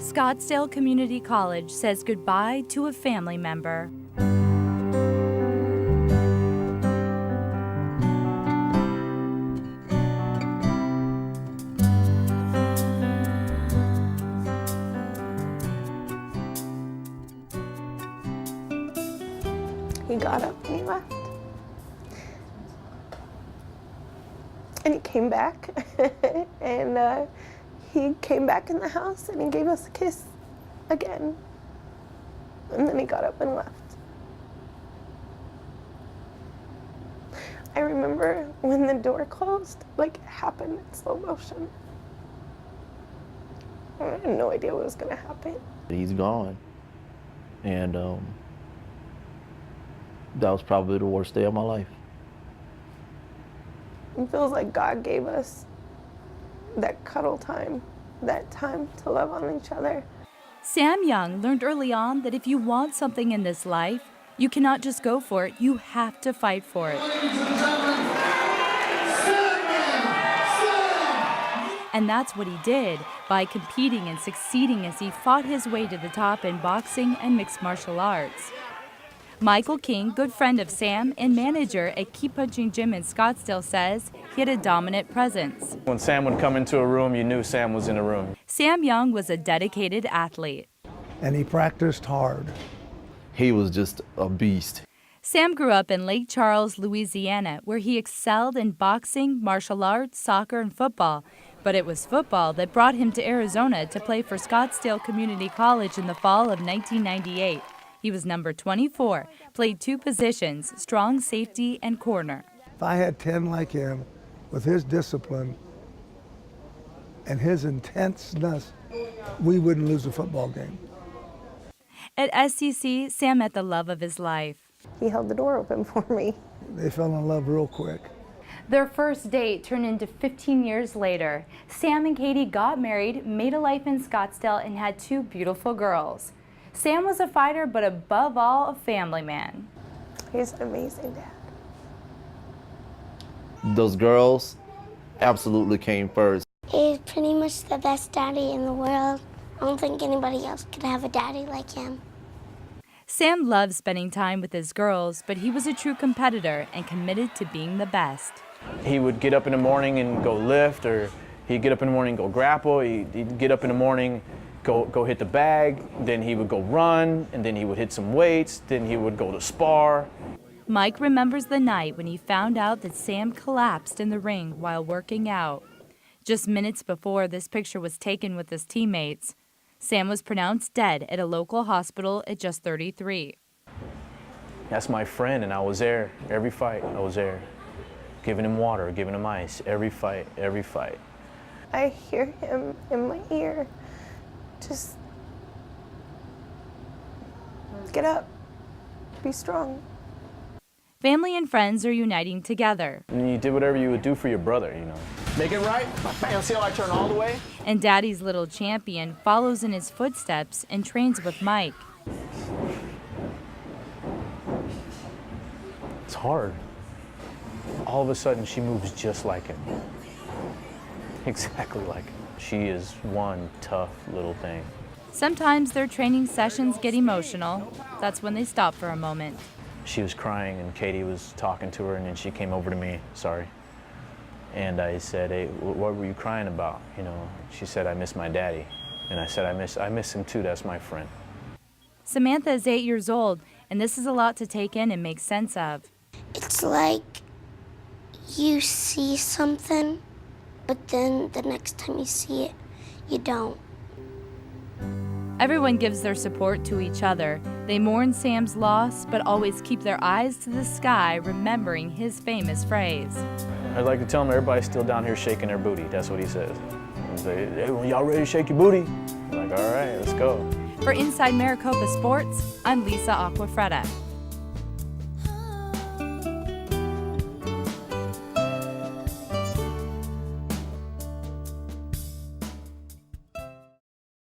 Scottsdale Community College says goodbye to a family member. He got up and he left. And he came back and he came back in the house and he gave us a kiss again. And then he got up and left. I remember when the door closed, like it happened in slow motion. I had no idea what was gonna happen. He's gone. And that was probably the worst day of my life. It feels like God gave us that cuddle time, that time to love on each other. Sam Young learned early on that if you want something in this life, you cannot just go for it, you have to fight for it. And that's what he did by competing and succeeding as he fought his way to the top in boxing and mixed martial arts. Michael King, good friend of Sam and manager at Key Punching Gym in Scottsdale, says he had a dominant presence. When Sam would come into a room, you knew Sam was in a room. Sam Young was a dedicated athlete. And he practiced hard. He was just a beast. Sam grew up in Lake Charles, Louisiana, where he excelled in boxing, martial arts, soccer, and football. But it was football that brought him to Arizona to play for Scottsdale Community College in the fall of 1998. He was number 24, played two positions, strong safety and corner. If I had 10 like him, with his discipline and his intenseness, we wouldn't lose a football game. At SCC, Sam met the love of his life. He held the door open for me. They fell in love real quick. Their first date turned into 15 years later. Sam and Katie got married, made a life in Scottsdale, and had two beautiful girls. Sam was a fighter, but above all, a family man. He's an amazing dad. Those girls absolutely came first. He's pretty much the best daddy in the world. I don't think anybody else could have a daddy like him. Sam loved spending time with his girls, but he was a true competitor and committed to being the best. He would get up in the morning and go lift, or he'd get up in the morning and go grapple. He'd get up in the morning, go hit the bag, then he would go run, and then he would hit some weights, then he would go to spar. Mike remembers the night when he found out that Sam collapsed in the ring while working out. Just minutes before this picture was taken with his teammates, Sam was pronounced dead at a local hospital at just 33. That's my friend, and I was there every fight. I was there, giving him water, giving him ice, every fight, every fight. I hear him in my ear. Just get up, be strong. Family and friends are uniting together. And you did whatever you would do for your brother, you know. Make it right, bam, see how I turn all the way? And Daddy's little champion follows in his footsteps and trains with Mike. It's hard. All of a sudden, she moves just like him. Exactly like him. She is one tough little thing. Sometimes their training sessions get emotional. That's when they stop for a moment. She was crying and Katie was talking to her, and then she came over to me, sorry. And I said, hey, what were you crying about? You know, she said, I miss my daddy. And I said, I miss him too, that's my friend. Samantha is 8 years old, and this is a lot to take in and make sense of. It's like you see something, but then the next time you see it, you don't. Everyone gives their support to each other. They mourn Sam's loss, but always keep their eyes to the sky, remembering his famous phrase. I'd like to tell him everybody's still down here shaking their booty. That's what he says. He's like, hey, well, y'all ready to shake your booty? I'm like, all right, let's go. For Inside Maricopa Sports, I'm Lisa Acquafredda.